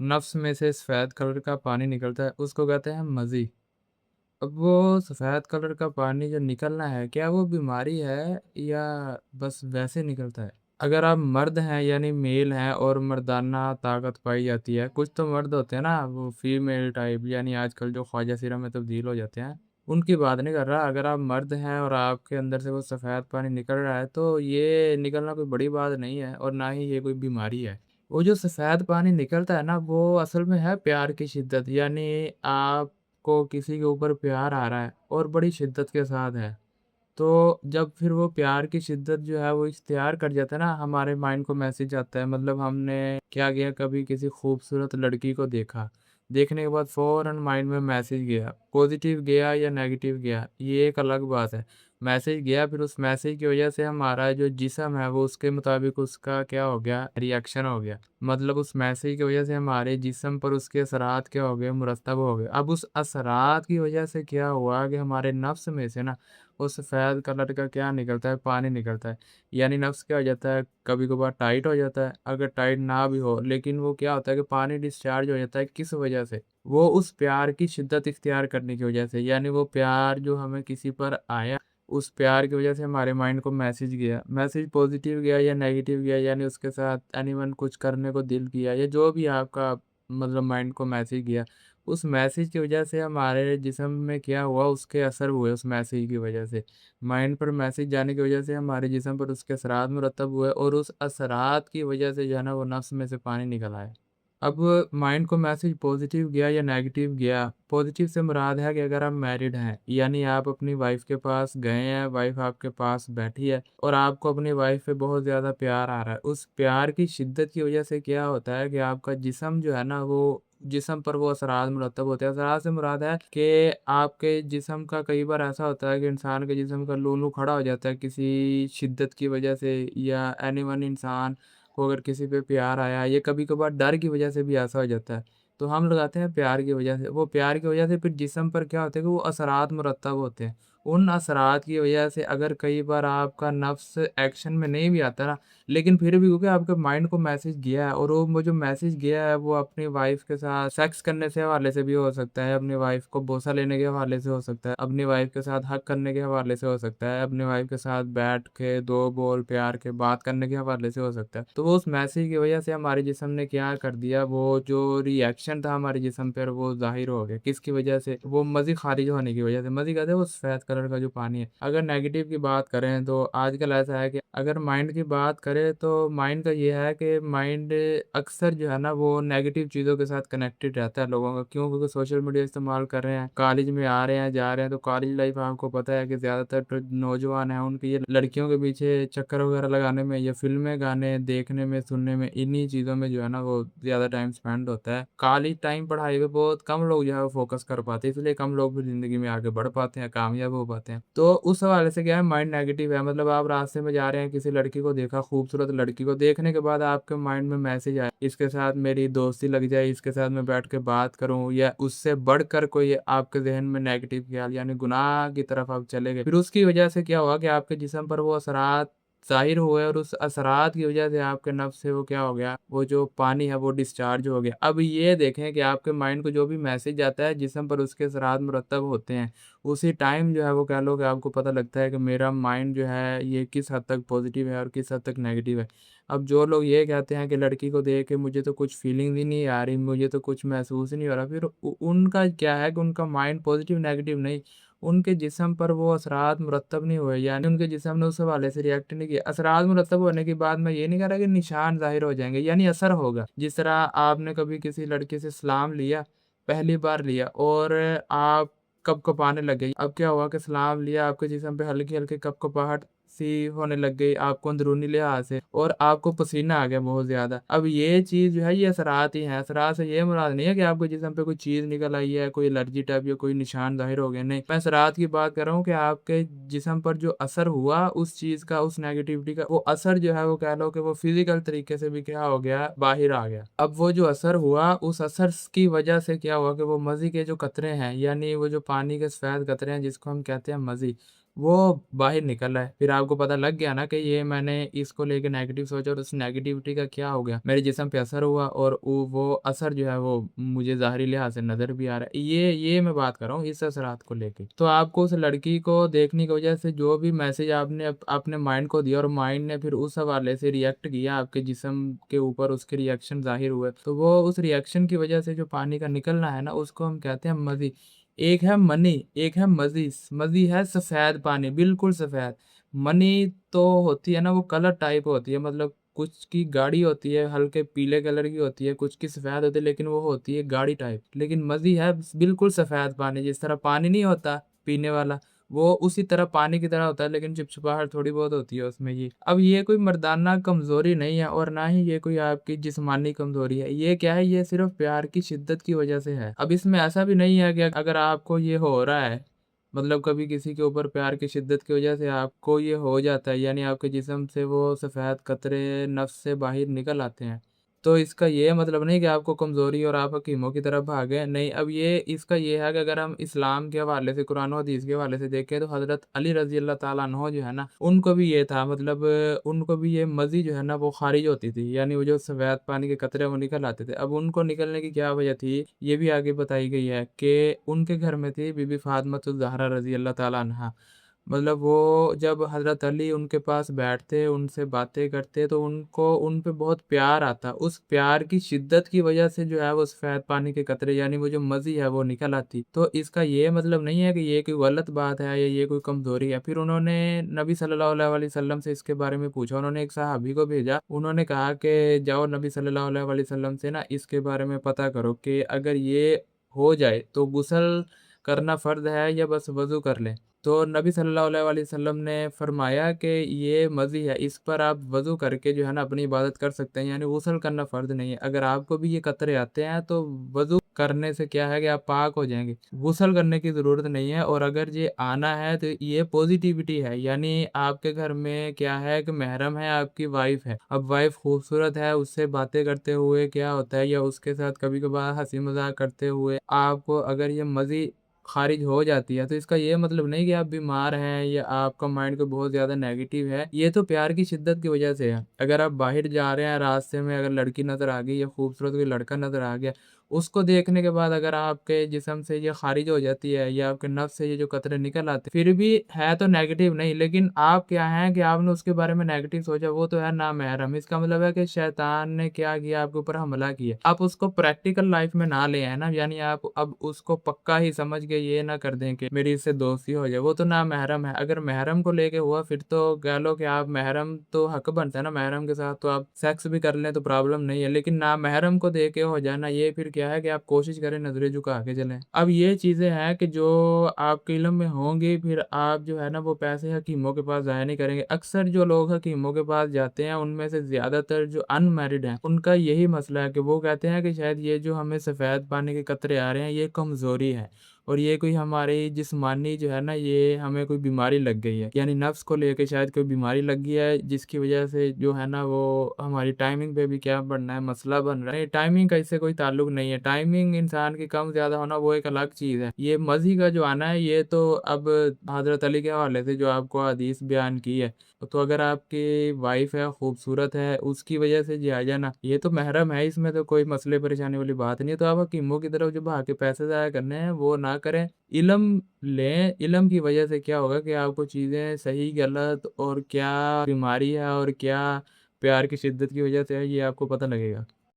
नफ्स में से सफ़ेद कलर का पानी निकलता है, उसको कहते हैं मज़ी। अब वो सफ़ेद कलर का पानी जो निकलना है, क्या वो बीमारी है या बस वैसे निकलता है? अगर आप मर्द हैं यानी मेल हैं और मर्दाना ताकत पाई जाती है, कुछ तो मर्द होते हैं ना वो फीमेल टाइप यानी आजकल जो ख्वाजा सिरा में तब्दील हो जाते हैं, उनकी बात नहीं कर रहा। अगर आप मर्द हैं और आपके अंदर से वो सफ़ेद पानी निकल रहा है, तो ये निकलना कोई बड़ी बात नहीं है और ना ही ये कोई बीमारी है। वो जो सफ़ेद पानी निकलता है ना, वो असल में है प्यार की शिद्दत यानी आपको किसी के ऊपर प्यार आ रहा है और बड़ी शिद्दत के साथ है। तो जब फिर वो प्यार की शिद्दत जो है वो इख्तियार कर जाता है ना, हमारे माइंड को मैसेज आता है मतलब हमने क्या किया कभी किसी खूबसूरत लड़की को देखा, देखने के बाद फ़ौरन माइंड में मैसेज गया, पॉज़िटिव गया या नेगेटिव गया, ये एक अलग बात है। मैसेज गया फिर उस मैसेज की वज़ह से हमारा जो जिस्म है वो उसके मुताबिक उसका क्या हो गया रिएक्शन हो गया। मतलब उस मैसेज की वज़ह से हमारे जिस्म पर उसके असरात क्या हो गए मुरतब हो गए। अब उस असरात की वज़ह से क्या हुआ कि हमारे नफ्स में से ना वो सफ़ेद कलर का क्या निकलता है, पानी निकलता है। यानी नफ़्स क्या हो जाता है, कभी-कभार टाइट हो जाता है, अगर टाइट ना भी हो, लेकिन वो क्या होता है कि पानी डिस्चार्ज हो जाता है, किस वजह से? वो उस प्यार की शिद्दत इख्तियार करने की वजह से। यानी वो प्यार जो हमें किसी पर आया, उस प्यार की वजह से हमारे माइंड को मैसेज गया। मैसेज पॉज़िटिव गया या नेगेटिव गया, यानी उसके साथ एनीवन कुछ करने को दिल किया या जो भी आपका मतलब माइंड को मैसेज गया। उस मैसेज की वजह से हमारे जिस्म में क्या हुआ उसके असर हुए उस मैसेज की वजह से। माइंड पर मैसेज जाने की वजह से हमारे जिस्म पर उसके असरात मुरतब हुए और उस असरात की वजह से जो है ना वो नफ्स में से पानी निकल आया। अब माइंड को मैसेज पॉजिटिव गया या नेगेटिव गया, पॉजिटिव से मुराद है कि अगर आप मैरिड हैं यानी आप अपनी वाइफ के पास गए हैं, वाइफ आपके पास बैठी है और आपको अपनी वाइफ पे बहुत ज़्यादा प्यार आ रहा है। उस प्यार की शिद्दत की वजह से क्या होता है कि आपका जिस्म जो है ना वो जिस्म पर वो असरात मुरतब होते हैं। असरात से मुराद है कि आपके जिस्म का कई बार ऐसा होता है कि इंसान के जिस्म का लूलू खड़ा हो जाता है किसी शिद्दत की वजह से या एनीवन इंसान को अगर किसी पे प्यार आया, ये कभी-कभार डर की वजह से भी ऐसा हो जाता है। तो हम लगाते हैं प्यार की वजह से, वो प्यार की वजह से फिर जिस्म पर क्या होता है कि वो असरात मुरतब होते हैं। उन असरात की वजह से अगर कई बार आपका नफ्स एक्शन में नहीं भी आता ना, लेकिन फिर भी क्योंकि आपके माइंड को मैसेज गया है और वो जो मैसेज गया है वो अपनी वाइफ़ के साथ सेक्स करने से हवाले से भी हो सकता है, अपनी वाइफ़ को बोसा लेने के हवाले से हो सकता है, अपनी वाइफ़ के साथ हग करने के हवाले से हो सकता है, अपनी वाइफ़ के साथ बैठ के 2 बोल प्यार के बात करने के हवाले से हो सकता है। तो वो उस मैसेज की वजह से हमारे जिस्म ने क्या कर दिया, वो जो रिएक्शन था हमारे जिस्म पर वो ज़ाहिर हो गया। किसकी वजह से? वो मज़ी ख़ारिज होने की वजह से। मज़ी कहते हैं वो सफ़ेद कलर का जो पानी है। अगर नेगेटिव की बात करें तो आजकल ऐसा है कि अगर माइंड की बात करें तो माइंड का ये है कि माइंड अक्सर जो है ना वो नेगेटिव चीज़ों के साथ कनेक्टेड रहता है लोगों का। क्यों? क्योंकि सोशल मीडिया इस्तेमाल कर रहे हैं, कॉलेज में आ रहे हैं, जा रहे हैं, तो कॉलेज लाइफ आपको पता है कि ज़्यादातर जो नौजवान हैं उनकी ये लड़कियों के पीछे चक्कर वगैरह लगाने में या फ़िल्में, गाने देखने में, सुनने में, इन्हीं चीज़ों में जो है ना वो ज़्यादा टाइम स्पेंड होता है। कॉलेज टाइम पढ़ाई पे बहुत कम लोग जो है वो फ़ोकस कर पाते हैं, इसलिए कम लोग भी ज़िंदगी में आगे बढ़ पाते हैं, कामयाब हो पाते हैं। तो उस हवाले से क्या है माइंड नेगेटिव है, मतलब आप रास्ते में जा रहे हैं, किसी लड़की को देखा, खूबसूरत लड़की को देखने के बाद आपके माइंड में मैसेज आया, इसके साथ मेरी दोस्ती लग जाए, इसके साथ मैं बैठ के बात करूँ या उससे बढ़कर कोई आपके ज़हन में नेगेटिव ख़्याल यानी गुनाह की तरफ आप चले गए। फिर उसकी वजह से क्या हुआ कि आपके जिस्म पर वो असरात ज़ाहिर हुए और उस असरात की वजह से आपके नफ़्स से वो क्या हो गया, वो जो पानी है वो डिस्चार्ज हो गया। अब ये देखें कि आपके माइंड को जो भी मैसेज आता है जिस्म पर उसके असरात मुरतब होते हैं। उसी टाइम जो है वो कह लो कि आपको पता लगता है कि मेरा माइंड जो है ये किस हद तक पॉज़िटिव है और किस हद तक नेगेटिव है। अब जो लोग ये कहते हैं कि लड़की को देख के मुझे तो कुछ फीलिंग ही नहीं आ रही, मुझे तो कुछ महसूस ही नहीं हो रहा, फिर उ उनका क्या है कि उनका माइंड पॉज़िटिव नेगेटिव नहीं, उनके जिस्म पर वो असरात मुरतब नहीं हुए, यानी उनके जिस्म ने उस हवाले से रिएक्ट नहीं किया। असरात मुरतब होने के बाद मैं ये नहीं कह रहा कि निशान ज़ाहिर हो जाएँगे, यानी असर होगा। जिस तरह आपने कभी किसी लड़के से सलाम लिया, पहली बार लिया और आप कँपकँपाने लग गई। अब क्या हुआ कि सलाम लिया, आपके जिस्म पे हल्की-हल्की कँपकँपाहट सी होने लग गई, आपको अंदरूनी लिहाज़ से और आपको पसीना आ गया बहुत ज़्यादा। अब ये चीज़ जो है ये असरात ही हैं, असरात से ये मुराद नहीं है कि आपके जिस्म पे कोई चीज़ निकल आई है, कोई एलर्जी टाइप या कोई निशान ज़ाहिर हो गए, नहीं। मैं असरात की बात कर रहा हूँ कि आपके जिस्म पर जो असर हुआ उस चीज़ का, उस नेगेटिविटी का, वो असर जो है वो कह लो कि वो फ़िज़िकल तरीके से भी क्या हो गया, बाहिर आ गया। अब वो जो असर हुआ, उस असर की वजह से क्या हुआ कि वो मज़ी के जो कतरे हैं, यानी वो जो पानी के सफ़ेद कतरे हैं जिसको हम कहते हैं मज़ी, وہ باہر نکل رہا ہے۔ پھر آپ کو پتہ لگ گیا نا کہ یہ میں نے اس کو لے کے نیگیٹو سوچا اور اس نیگیٹیوٹی کا کیا ہو گیا، میرے جسم پہ اثر ہوا اور وہ اثر جو ہے وہ مجھے ظاہری لحاظ سے نظر بھی آ رہا ہے۔ یہ میں بات کر رہا ہوں اس اثرات کو لے کے۔ تو آپ کو اس لڑکی کو دیکھنے کی وجہ سے جو بھی میسج آپ نے اپنے مائنڈ کو دیا اور مائنڈ نے پھر اس حوالے سے ریئیکٹ کیا، آپ کے جسم کے اوپر اس کے ریئیکشن ظاہر ہوئے، تو وہ اس ریئیکشن کی وجہ سے جو پانی کا نکلنا ہے نا، اس کو ہم کہتے ہیں مزی۔ ایک ہے منی، ایک ہے مزی۔ مزی ہے سفید پانی، بالکل سفید۔ منی تو ہوتی ہے نا وہ کلر ٹائپ ہوتی ہے، مطلب کچھ کی گاڑی ہوتی ہے ہلکے پیلے کلر کی ہوتی ہے، کچھ کی سفید ہوتی ہے، لیکن وہ ہوتی ہے گاڑی ٹائپ۔ لیکن مزی ہے بالکل سفید پانی، جس طرح پانی نہیں ہوتا پینے والا، وہ اسی طرح پانی کی طرح ہوتا ہے، لیکن چپچپاہٹ تھوڑی بہت ہوتی ہے اس میں۔ اب یہ کوئی مردانہ کمزوری نہیں ہے اور نہ ہی یہ کوئی آپ کی جسمانی کمزوری ہے، یہ کیا ہے، یہ صرف پیار کی شدت کی وجہ سے ہے۔ اب اس میں ایسا بھی نہیں ہے کہ اگر آپ کو یہ ہو رہا ہے، مطلب کبھی کسی کے اوپر پیار کی شدت کی وجہ سے آپ کو یہ ہو جاتا ہے، یعنی آپ کے جسم سے وہ سفید قطرے نفس سے باہر نکل آتے ہیں، تو اس کا یہ مطلب نہیں کہ آپ کو کمزوری اور آپ حکیموں کی طرف بھاگے نہیں۔ اب اس کا یہ ہے کہ اگر ہم اسلام کے حوالے سے، قرآن و حدیث کے حوالے سے دیکھیں تو حضرت علی رضی اللہ تعالیٰ عنہ جو ہے نا، ان کو بھی یہ تھا، مطلب ان کو بھی یہ مزی جو ہے نا وہ خارج ہوتی تھی، یعنی وہ جو سفید پانی کے قطرے وہ نکل آتے تھے۔ اب ان کو نکلنے کی کیا وجہ تھی، یہ بھی آگے بتائی گئی ہے کہ ان کے گھر میں تھی بی بی فاطمہ الزہرا رضی اللہ تعالیٰ عنہا۔ مطلب وہ جب حضرت علی ان کے پاس بیٹھتے، ان سے باتیں کرتے، تو ان کو ان پہ بہت پیار آتا، اس پیار کی شدت کی وجہ سے جو ہے وہ سفید پانی کے قطرے یعنی وہ جو مزی ہے وہ نکل آتی۔ تو اس کا یہ مطلب نہیں ہے کہ یہ کوئی غلط بات ہے یا یہ کوئی کمزوری ہے۔ پھر انہوں نے نبی صلی اللہ علیہ وسلم سے اس کے بارے میں پوچھا، انہوں نے ایک صحابی کو بھیجا، انہوں نے کہا کہ جاؤ نبی صلی اللہ علیہ وسلم سے نا اس کے بارے میں پتہ کرو کہ اگر یہ ہو جائے تو غسل کرنا فرض ہے یا بس وضو کر لیں۔ تو نبی صلی اللہ علیہ وسلم نے فرمایا کہ یہ مزی ہے، اس پر آپ وضو کر کے جو ہے نا اپنی عبادت کر سکتے ہیں، یعنی غسل کرنا فرض نہیں ہے۔ اگر آپ کو بھی یہ قطرے آتے ہیں تو وضو کرنے سے کیا ہے کہ آپ پاک ہو جائیں گے، غسل کرنے کی ضرورت نہیں ہے۔ اور اگر یہ آنا ہے تو یہ پوزیٹیوٹی ہے، یعنی آپ کے گھر میں کیا ہے کہ محرم ہے، آپ کی وائف ہے، اب وائف خوبصورت ہے، اس سے باتیں کرتے ہوئے کیا ہوتا ہے، یا اس کے ساتھ کبھی کبھار ہنسی مذاق کرتے ہوئے آپ کو اگر یہ مزی خارج ہو جاتی ہے، تو اس کا یہ مطلب نہیں کہ آپ بیمار ہیں یا آپ کا مائنڈ کو بہت زیادہ نیگیٹو ہے، یہ تو پیار کی شدت کی وجہ سے ہے۔ اگر آپ باہر جا رہے ہیں، راستے میں اگر لڑکی نظر آ گئی یا خوبصورت کوئی لڑکا نظر آ گیا، اس کو دیکھنے کے بعد اگر آپ کے جسم سے یہ خارج ہو جاتی ہے یا آپ کے نفس سے یہ جو قطرے نکل آتے ہیں، پھر بھی ہے تو نیگیٹو نہیں، لیکن آپ کیا ہیں کہ آپ نے اس کے بارے میں نیگیٹو سوچا، وہ تو ہے نامحرم۔ اس کا مطلب ہے کہ شیطان نے کیا کیا، آپ کے اوپر حملہ کیا۔ آپ اس کو پریکٹیکل لائف میں نہ لے آئے نا، یعنی آپ اب اس کو پکا ہی سمجھ کے یہ نہ کر دیں کہ میری اس سے دوستی ہو جائے، وہ تو نامحرم ہے۔ اگر محرم کو لے کے ہوا پھر تو کہہ لو کہ آپ محرم تو حق بنتا ہے نا، محرم کے ساتھ تو آپ سیکس بھی کر لیں تو پرابلم نہیں ہے، لیکن نامحرم کو دے کے ہو جانا، یہ پھر کیا ہے کہ آپ کوشش کریں نظریں جھکا کے چلیں۔ اب یہ چیزیں ہیں کہ جو آپ کے علم میں ہوں گی، پھر آپ جو ہے نا وہ پیسے حکیموں کے پاس ضائع نہیں کریں گے۔ اکثر جو لوگ حکیموں کے پاس جاتے ہیں، ان میں سے زیادہ تر جو ان میرڈ ہیں، ان کا یہی مسئلہ ہے کہ وہ کہتے ہیں کہ شاید یہ جو ہمیں سفید پانی کے قطرے آ رہے ہیں یہ کمزوری ہے، اور یہ کوئی ہماری جسمانی جو ہے نا یہ ہمیں کوئی بیماری لگ گئی ہے، یعنی نفس کو لے کے شاید کوئی بیماری لگ گئی ہے، جس کی وجہ سے جو ہے نا وہ ہماری ٹائمنگ پہ بھی کیا بننا ہے، مسئلہ بن رہا ہے۔ ٹائمنگ کا اس سے کوئی تعلق نہیں ہے، ٹائمنگ انسان کی کم زیادہ ہونا وہ ایک الگ چیز ہے۔ یہ مزی کا جو آنا ہے یہ تو اب حضرت علی کے حوالے سے جو آپ کو حدیث بیان کی ہے، تو اگر آپ کی وائف ہے، خوبصورت ہے، اس کی وجہ سے جی آ جانا، یہ تو محرم ہے، اس میں تو کوئی مسئلے پریشانی والی بات نہیں ہے۔ تو آپ حکیموں کی طرف جو بھاگ کے پیسے ضائع کرنے ہیں وہ نہ کریں، علم لیں۔ علم کی وجہ سے کیا ہوگا کہ آپ کو چیزیں صحیح غلط اور کیا بیماری ہے اور کیا پیار کی شدت کی وجہ سے ہے، یہ آپ کو پتہ لگے گا۔